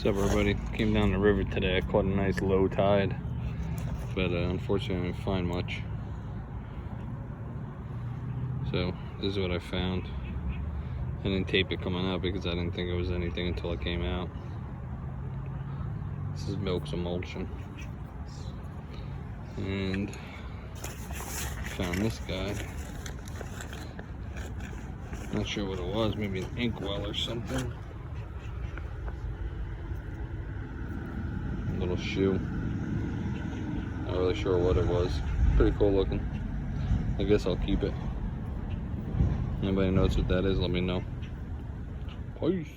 What's up, everybody? Came down the river today. I caught a nice low tide, but unfortunately I didn't find much. So this is what I found. I didn't tape it coming out because I didn't think it was anything until it came out. This is milk's emulsion. And found this guy. Not sure what it was, maybe an inkwell or something. Little shoe. Not really sure what it was. Pretty cool looking. I guess I'll keep it. Anybody knows what that is, let me know. Peace.